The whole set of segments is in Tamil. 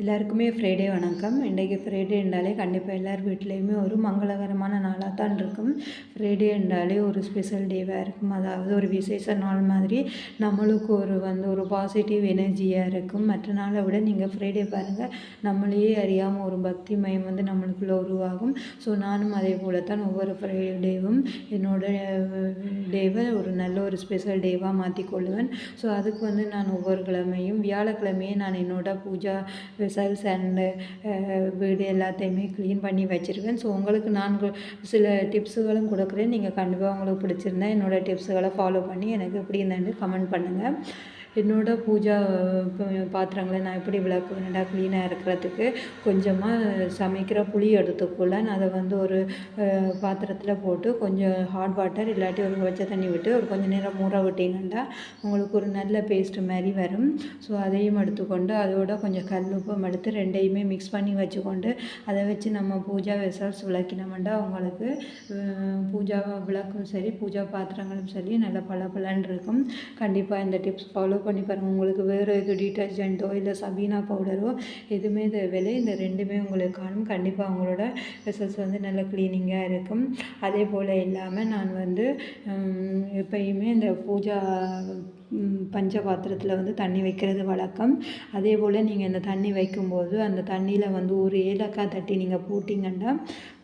எல்லாருக்குமே ஃப்ரைடே வணக்கம். இன்றைக்கி ஃப்ரைடே என்றாலே கண்டிப்பாக எல்லார் வீட்லேயுமே ஒரு மங்களகரமான நாளாக தான் இருக்கும். ஃப்ரைடே என்றாலே ஒரு ஸ்பெஷல் டேவாக இருக்கும். அதாவது ஒரு விசேஷ நாள் மாதிரி நம்மளுக்கு ஒரு பாசிட்டிவ் எனர்ஜியாக இருக்கும். மற்ற நாளை விட நீங்கள் ஃப்ரைடே பாருங்கள், நம்மளையே அறியாமல் ஒரு பக்தி மயம் நம்மளுக்குள்ளே உருவாகும். ஸோ நானும் அதே போல தான் ஒவ்வொரு ஃப்ரைடேவும் என்னோடய டேவை ஒரு நல்ல ஒரு ஸ்பெஷல் டேவாக மாற்றிக்கொள்ளுவேன். ஸோ அதுக்கு நான் ஒவ்வொரு கிழமையும் வியாழக்கிழமையே நான் என்னோட பூஜா வெசல்ஸ் அண்டு வீடு எல்லாத்தையுமே க்ளீன் பண்ணி வச்சுருவேன். ஸோ உங்களுக்கு நான் சில டிப்ஸுகளும் கொடுக்குறேன். நீங்கள் கண்டிப்பாக உங்களுக்கு பிடிச்சிருந்தா என்னோடய டிப்ஸுகளை ஃபாலோ பண்ணி எனக்கு எப்படி இருந்தேன்னு கமெண்ட் பண்ணுங்கள். என்னோட பூஜா பாத்திரங்களை நான் எப்படி விளக்குவேன்டா க்ளீனாக இருக்கிறதுக்கு கொஞ்சமாக சமைக்கிற புளி எடுத்துக்கொள்ளேன். அதை ஒரு பாத்திரத்தில் போட்டு கொஞ்சம் ஹாட் வாட்டர் இல்லாட்டி ஒரு வச்ச தண்ணி விட்டு ஒரு கொஞ்சம் நேரம் ஊற விட்டீங்கன்னா உங்களுக்கு ஒரு நல்ல பேஸ்ட்டு மாதிரி வரும். ஸோ அதையும் எடுத்துக்கொண்டு அதோட கொஞ்சம் கல் உப்பும் எடுத்து ரெண்டையுமே மிக்ஸ் பண்ணி வச்சுக்கொண்டு அதை வச்சு நம்ம பூஜா வெசல்ஸ் விளக்கினோம்னா உங்களுக்கு பூஜா விளக்கும் சரி பூஜா பாத்திரங்களும் சரி நல்ல பளபளன்னு இருக்கும். கண்டிப்பாக இந்த டிப்ஸ் ஃபாலோ பண்ணி பாருங்கள். உங்களுக்கு வேறு எது டிட்டர்ஜென்ட்டோ இல்லை சபீனா பவுடரோ எதுவுமே தேவையில்லை. இந்த ரெண்டுமே உங்களுக்கு காணும். கண்டிப்பாக உங்களோட வெசல்ஸ் நல்ல க்ளீனிங்காக இருக்கும். அதே போல் இல்லாமல் நான் எப்பயுமே இந்த பூஜா பஞ்ச பாத்திரத்தில் தண்ணி வைக்கிறது வழக்கம். அதே போல் நீங்கள் இந்த தண்ணி வைக்கும்போது அந்த தண்ணியில் ஒரு ஏலக்காய் தட்டி நீங்கள் போட்டிங்கன்னா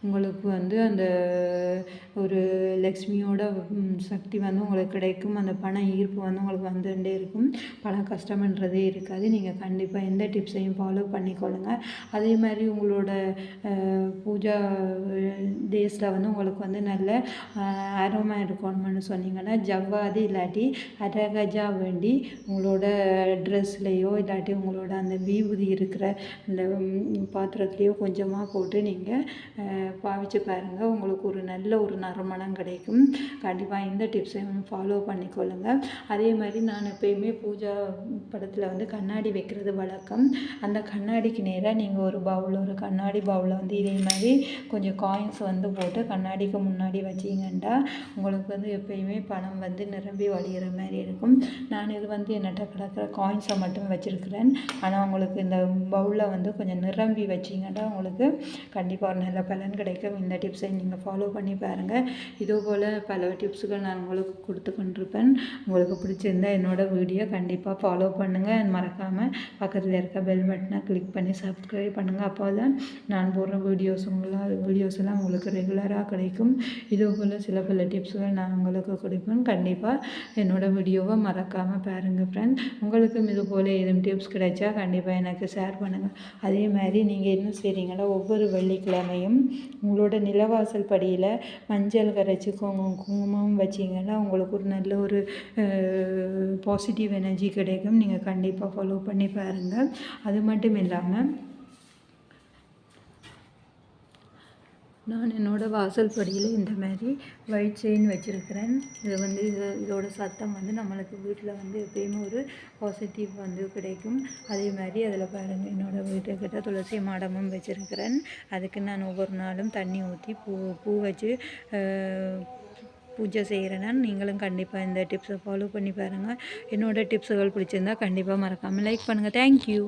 உங்களுக்கு அந்த ஒரு லக்ஷ்மியோட சக்தி உங்களுக்கு கிடைக்கும். அந்த பண ஈர்ப்பு உங்களுக்கு வந்துகிட்டே இருக்கும். பணம் கஷ்டம்ன்றதே இருக்காது. நீங்கள் கண்டிப்பாக எந்த டிப்ஸையும் ஃபாலோ பண்ணிக்கொள்ளுங்கள். அதே மாதிரி உங்களோட பூஜா டேஸில் உங்களுக்கு நல்ல ஆரோமா இருக்கணும்னு சொன்னீங்கன்னா ஜவ்வாது இல்லாட்டி அரகஜா வேண்டி உங்களோட ட்ரெஸ்லேயோ இல்லாட்டி உங்களோட அந்த விபூதி இருக்கிற அந்த பாத்திரத்துலேயோ கொஞ்சமாக போட்டு நீங்கள் பாவிச்சு பாருங்கள். உங்களுக்கு ஒரு நல்ல ஒரு நறுமணம் கிடைக்கும். கண்டிப்பாக இந்த டிப்ஸையும் ஃபாலோ பண்ணிக்கொள்ளுங்கள். அதே மாதிரி நான் எப்பயுமே பூஜா படத்தில் கண்ணாடி வைக்கிறது வழக்கம். அந்த கண்ணாடிக்கு நேராக நீங்கள் ஒரு கண்ணாடி பவுலில் இதே மாதிரி கொஞ்சம் காயின்ஸ் போட்டு கண்ணாடிக்கு முன்னாடி வச்சிங்கன்னா உங்களுக்கு எப்பயுமே பணம் நிரம்பி வழிகிற மாதிரி இருக்கும். நான் இது என்னட்ட கிடக்கிற காயின்ஸை மட்டும் வச்சுருக்கிறேன். ஆனால் உங்களுக்கு இந்த பவுலில் கொஞ்சம் நிரம்பி வச்சிங்கன்னா உங்களுக்கு கண்டிப்பாக ஒரு நல்ல பலன் கிடைக்கும். இந்த டிப்ஸை நீங்கள் ஃபாலோ பண்ணி பாருங்கள். இதே போல் பல டிப்ஸுகள் நான் உங்களுக்கு கொடுத்து கொண்டிருப்பேன். உங்களுக்கு பிடிச்சிருந்தா என்னோடய வீடியோ கண்டிப்பாக ஃபாலோ பண்ணுங்கள். மறக்காமல் பக்கத்தில் இருக்க பெல் பட்டனை கிளிக் பண்ணி சப்ஸ்கிரைப் பண்ணுங்கள். அப்போ தான் நான் போடுற வீடியோஸ் எல்லாம் உங்களுக்கு ரெகுலராக கிடைக்கும். இதே போல் பல டிப்ஸுகள் நான் உங்களுக்கு கொடுப்பேன். கண்டிப்பாக என்னோடய வீடியோவை மறக்காமல் பாருங்கள் ஃப்ரெண்ட்ஸ். உங்களுக்கும் இது போல் எதுவும் டிப்ஸ் கிடைச்சா கண்டிப்பாக எனக்கு ஷேர் பண்ணுங்கள். அதே மாதிரி நீங்கள் என்ன செய்கிறீங்கன்னா ஒவ்வொரு வெள்ளிக்கிழமையும் உங்களோட நிலவாசல் படியில் மஞ்சள் கரைச்சி குங்குமம் வச்சிங்கன்னா உங்களுக்கு ஒரு நல்ல ஒரு பாசிட்டிவ் எனர்ஜி கிடைக்கும். நீங்கள் கண்டிப்பாக ஃபாலோ பண்ணி பாருங்கள். அது மட்டும் இல்லாமல் நான் என்னோடய வாசல் படியில் இந்த மாதிரி ஒயிட் செயின் வச்சுருக்கிறேன். இதோட சத்தம் நம்மளுக்கு வீட்டில் எப்பயுமே ஒரு பாசிட்டிவ் கிடைக்கும். அதே மாதிரி அதில் பாருங்கள் என்னோடய வீட்டுக்கிட்ட துளசி மாடமும் வச்சுருக்கிறேன். அதுக்கு நான் ஒவ்வொரு நாளும் தண்ணி ஊற்றி பூ வச்சு பூஜை செய்கிறேன்னா நீங்களும் கண்டிப்பாக இந்த டிப்ஸை ஃபாலோ பண்ணி பாருங்கள். என்னோடய டிப்ஸுகள் பிடிச்சிருந்தா கண்டிப்பாக மறக்காமல் லைக் பண்ணுங்கள். தேங்க்யூ.